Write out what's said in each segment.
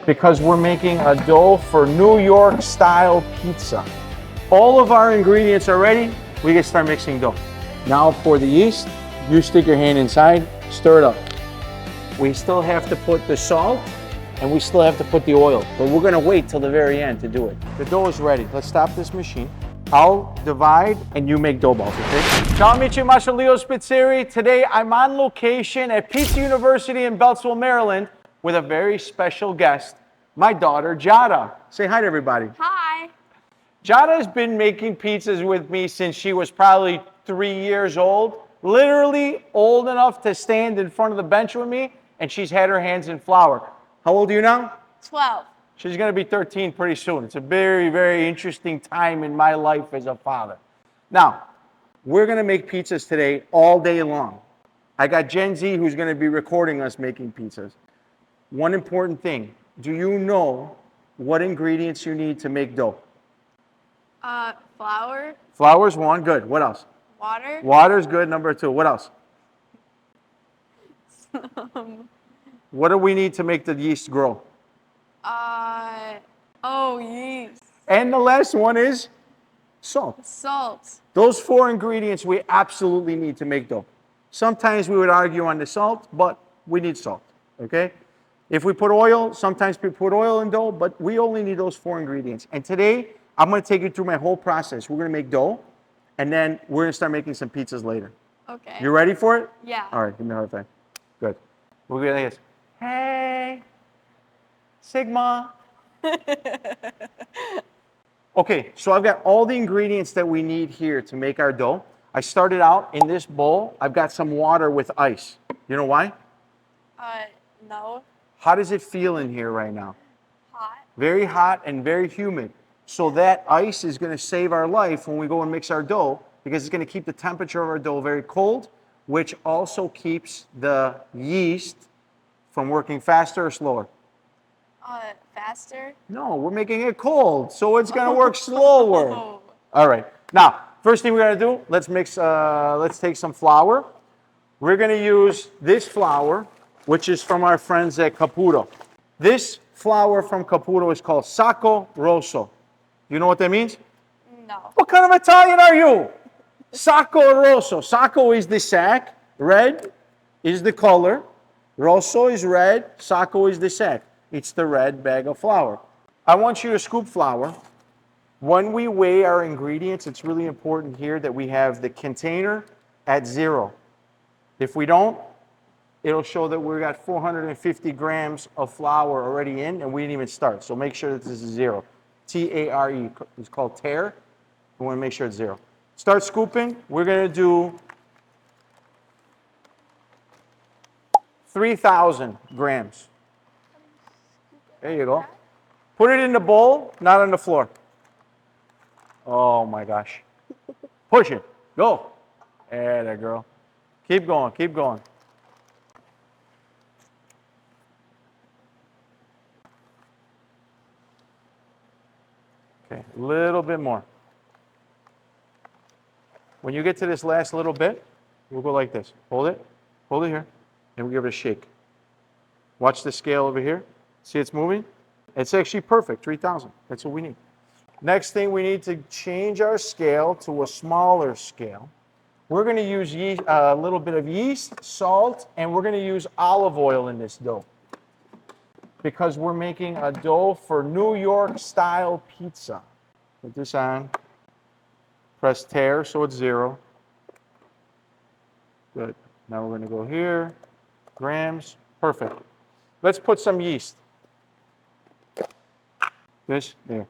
because we're making a dough for New York style pizza. All of our ingredients are ready. We can start mixing dough. Now pour the yeast. You stick your hand inside, stir it up. We still have to put the salt and we still have to put the oil, but we're gonna wait till the very end to do it. The dough is ready. Let's stop this machine. I'll divide and you make dough balls, okay? Ciao amici, Master Leo's Pizzeria. Today I'm on location at Pizza University in Beltsville, Maryland with a very special guest, my daughter, Giada. Say hi to everybody. Hi. Giada has been making pizzas with me since she was probably 3 years old, literally old enough to stand in front of the bench with me, and she's had her hands in flour. How old are you now? 12. She's gonna be 13 pretty soon. It's a very, very interesting time in my life as a father. Now, we're gonna make pizzas today all day long. I got Gen Z who's gonna be recording us making pizzas. One important thing, do you know what ingredients you need to make dough? Flour. Flour's one, good. What else? Water. Water's good, number 2. What else? What do we need to make the yeast grow? Yeast. And the last one is salt. Salt. Those 4 ingredients we absolutely need to make dough. Sometimes we would argue on the salt, but we need salt, okay? If we put oil, sometimes people put oil in dough, but we only need those 4 ingredients. And today, I'm gonna take you through my whole process. We're gonna make dough, and then we're gonna start making some pizzas later. Okay. You ready for it? Yeah. All right, give me a hard time. Good. We'll be like this. Hey, Sigma. Okay, so I've got all the ingredients that we need here to make our dough. I started out in this bowl. I've got some water with ice. You know why? No. How does it feel in here right now? Hot. Very hot and very humid. So that ice is going to save our life when we go and mix our dough because it's going to keep the temperature of our dough very cold, which also keeps the yeast from working faster or slower. Faster. No, we're making it cold, so it's going to work slower. Oh. All right. Now, first thing we're going to do, let's mix. Let's take some flour. We're going to use this flour, which is from our friends at Caputo. This flour from Caputo is called Sacco Rosso. You know what that means? No. What kind of Italian are you? Sacco Rosso. Sacco is the sack. Red is the color. Rosso is red. Sacco is the sack. It's the red bag of flour. I want you to scoop flour. When we weigh our ingredients, it's really important here that we have the container at 0. If we don't, it'll show that we've got 450 grams of flour already in and we didn't even start. So make sure that this is 0. T-A-R-E. It's called tare. We want to make sure it's 0. Start scooping. We're going to do 3,000 grams. There you go. Put it in the bowl, not on the floor. Oh my gosh. Push it. Go. There, girl. Keep going. Keep going. Okay, a little bit more. When you get to this last little bit, we'll go like this. Hold it here, and we'll give it a shake. Watch the scale over here. See it's moving? It's actually perfect, 3,000. That's what we need. Next thing, we need to change our scale to a smaller scale. We're gonna use yeast, a little bit of yeast, salt, and we're gonna use olive oil in this dough because we're making a dough for New York style pizza. Put this on. Press tare so it's 0. Good. Now we're going to go here. Grams. Perfect. Let's put some yeast. This, there.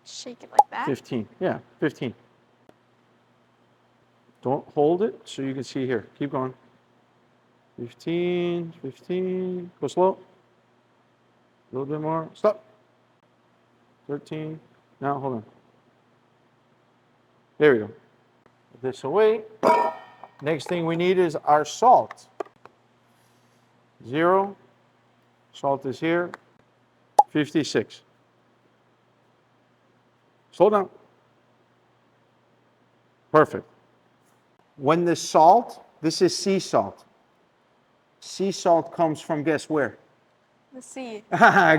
Shake it like that. 15. Yeah, 15. Don't hold it so you can see here. Keep going. 15, 15. Go slow. A little bit more. Stop. 13. Now, hold on. There we go. Put this away. Next thing we need is our salt. 0. Salt is here. 56. Slow down. Perfect. When the salt, this is sea salt. Sea salt comes from, guess where? Let's see.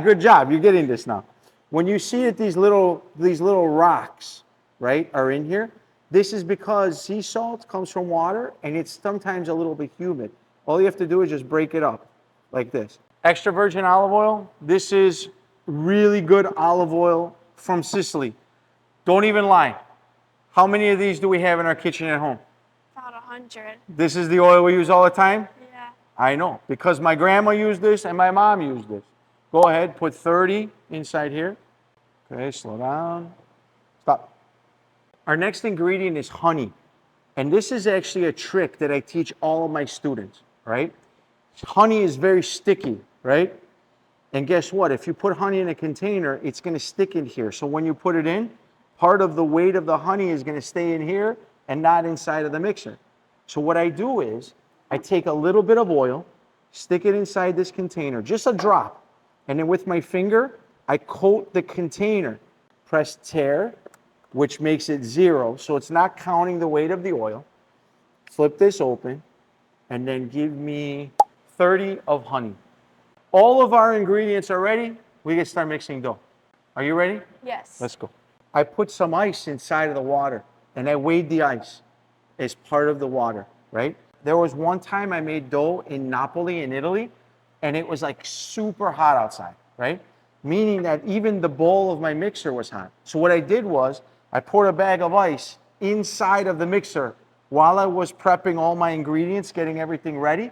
Good job. You're getting this now. When you see that these little rocks, right, are in here, this is because sea salt comes from water and it's sometimes a little bit humid. All you have to do is just break it up like this. Extra virgin olive oil. This is really good olive oil from Sicily. Don't even lie. How many of these do we have in our kitchen at home? About 100. This is the oil we use all the time? Yeah. I know, because my grandma used this and my mom used this. Go ahead, put 30 inside here. Okay, slow down. Stop. Our next ingredient is honey. And this is actually a trick that I teach all of my students, right? Honey is very sticky, right? And guess what? If you put honey in a container, it's going to stick in here. So when you put it in, part of the weight of the honey is going to stay in here and not inside of the mixer. So what I do is I take a little bit of oil, stick it inside this container, just a drop. And then with my finger, I coat the container. Press tear, which makes it 0. So it's not counting the weight of the oil. Flip this open and then give me 30 of honey. All of our ingredients are ready. We can start mixing dough. Are you ready? Yes. Let's go. I put some ice inside of the water and I weighed the ice as part of the water, right? There was one time I made dough in Napoli in Italy and it was like super hot outside, right? Meaning that even the bowl of my mixer was hot. So what I did was I poured a bag of ice inside of the mixer while I was prepping all my ingredients, getting everything ready.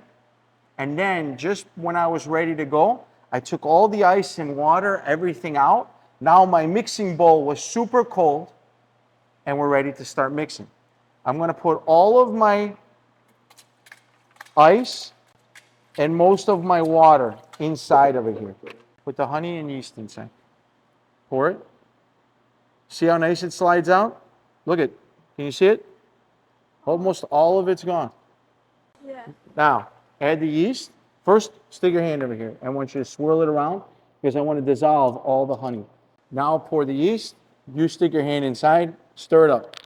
And then just when I was ready to go, I took all the ice and water, everything out. Now my mixing bowl was super cold and we're ready to start mixing. I'm going to put all of my ice and most of my water inside of it here. Put the honey and yeast inside. Pour it. See how nice it slides out? Look at, can you see it? Almost all of it's gone. Yeah. Now, add the yeast. First, stick your hand over here. I want you to swirl it around because I want to dissolve all the honey. Now pour the yeast. You stick your hand inside, stir it up.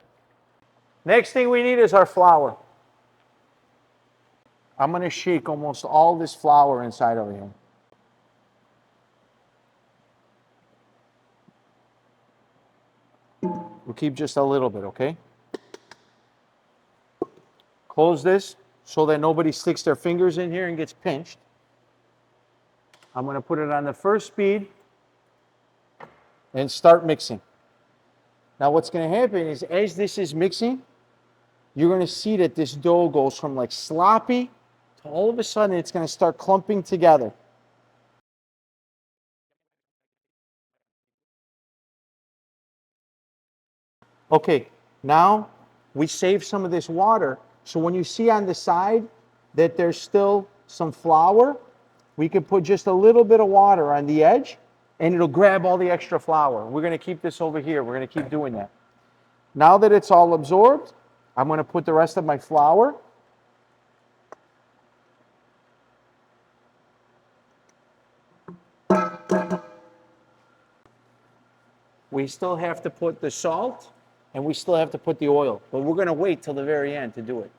Next thing we need is our flour. I'm going to shake almost all this flour inside over here. We'll keep just a little bit, okay? Close this so that nobody sticks their fingers in here and gets pinched. I'm going to put it on the first speed and start mixing. Now what's going to happen is as this is mixing, you're going to see that this dough goes from like sloppy to all of a sudden it's going to start clumping together. Okay, now we save some of this water. So when you see on the side that there's still some flour, we can put just a little bit of water on the edge and it'll grab all the extra flour. We're going to keep this over here. We're going to keep doing that. Now that it's all absorbed, I'm going to put the rest of my flour. We still have to put the salt and we still have to put the oil, but we're going to wait till the very end to do it.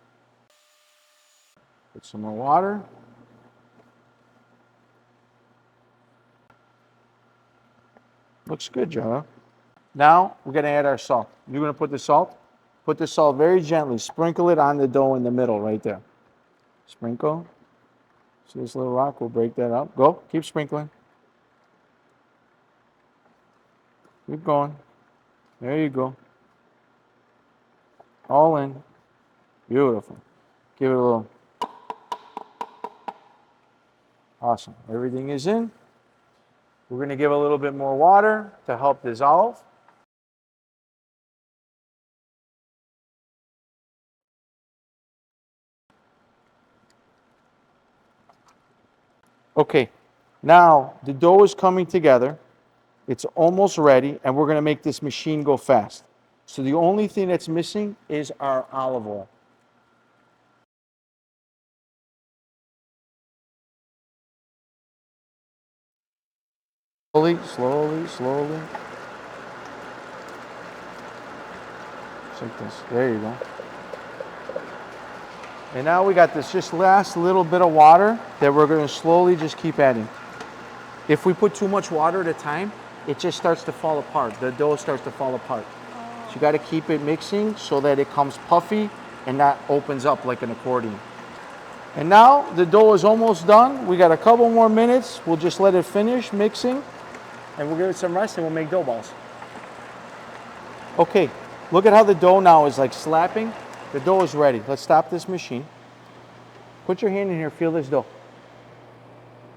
Put some more water. Looks good, Joe. Now we're going to add our salt. You're going to put the salt. Put the salt very gently. Sprinkle it on the dough in the middle right there. Sprinkle. See this little rock? We'll break that up. Go. Keep sprinkling. Keep going. There you go. All in. Beautiful. Give it a little. Awesome. Everything is in. We're going to give a little bit more water to help dissolve. Okay, now the dough is coming together. It's almost ready, and we're going to make this machine go fast. So the only thing that's missing is our olive oil. Slowly, slowly, slowly. Just like this. There you go. And now we got this just last little bit of water that we're going to slowly just keep adding. If we put too much water at a time, it just starts to fall apart. The dough starts to fall apart. So you got to keep it mixing so that it comes puffy and that opens up like an accordion. And now the dough is almost done. We got a couple more minutes. We'll just let it finish mixing and we'll give it some rest and we'll make dough balls. Okay, look at how the dough now is like slapping. The dough is ready. Let's stop this machine. Put your hand in here, feel this dough.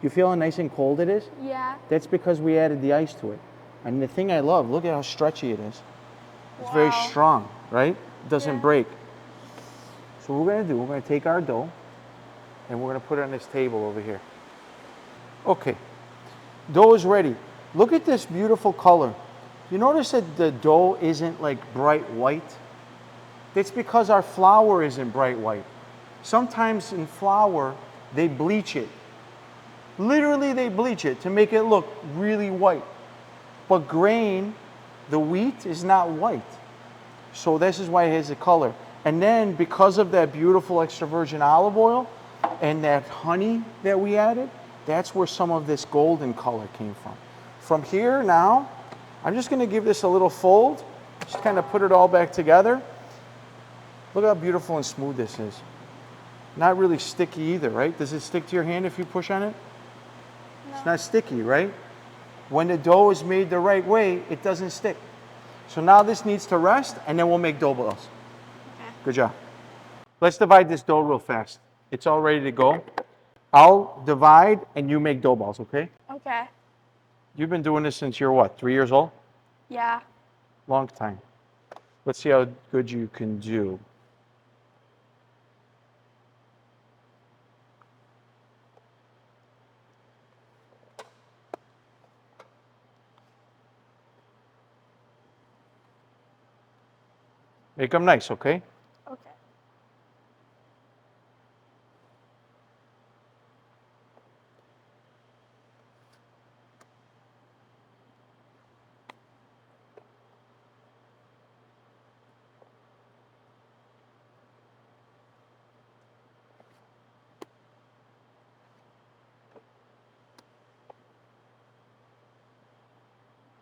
You feel how nice and cold it is? Yeah. That's because we added the ice to it. And the thing I love, look at how stretchy it is. It's very strong, right? It doesn't break. So what we're gonna do, we're gonna take our dough and we're gonna put it on this table over here. Okay, dough is ready. Look at this beautiful color. You notice that the dough isn't like bright white? That's because our flour isn't bright white. Sometimes in flour, they bleach it. Literally, they bleach it to make it look really white. But grain, the wheat, is not white. So this is why it has the color. And then because of that beautiful extra virgin olive oil and that honey that we added, that's where some of this golden color came from. From here now, I'm just gonna give this a little fold, just kind of put it all back together. Look how beautiful and smooth this is. Not really sticky either, right? Does it stick to your hand if you push on it? No. It's not sticky, right? When the dough is made the right way, it doesn't stick. So now this needs to rest, and then we'll make dough balls. Okay. Good job. Let's divide this dough real fast. It's all ready to go. I'll divide, and you make dough balls, okay? Okay. You've been doing this since you're what, 3 years old? Yeah. Long time. Let's see how good you can do. Make them nice, okay? Okay.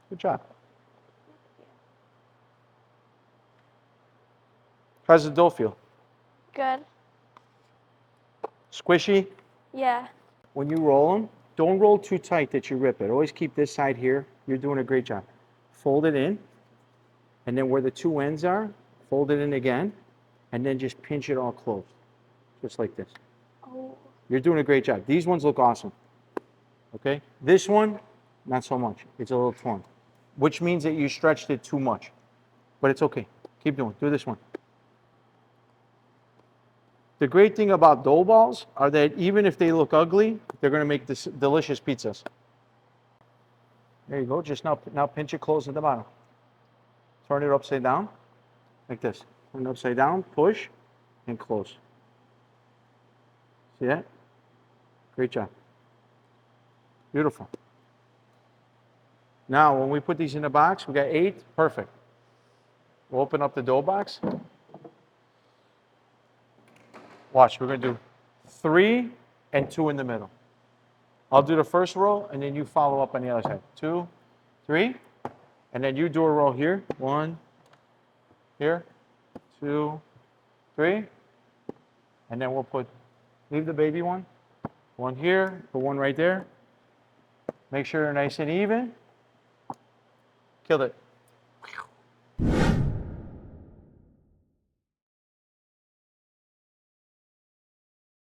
Good job. How's the dough feel? Good. Squishy? Yeah. When you roll them, don't roll too tight that you rip it. Always keep this side here. You're doing a great job. Fold it in, and then where the two ends are, fold it in again, and then just pinch it all closed, just like this. Oh. You're doing a great job. These ones look awesome, okay? This one, not so much. It's a little torn, which means that you stretched it too much, but it's okay. Keep doing. Do this one. The great thing about dough balls are that even if they look ugly, they're going to make this delicious pizzas. There you go. Just now pinch it close at the bottom. Turn it upside down, like this. Turn it upside down, push, and close. See that? Great job. Beautiful. Now, when we put these in the box, we got 8. Perfect. We'll open up the dough box. Watch, we're going to do 3 and 2 in the middle. I'll do the first row, and then you follow up on the other side. 2, 3, and then you do a row here. 1, here, 2, 3, and then we'll leave the baby one. 1 here, put 1 right there. Make sure they're nice and even. Killed it.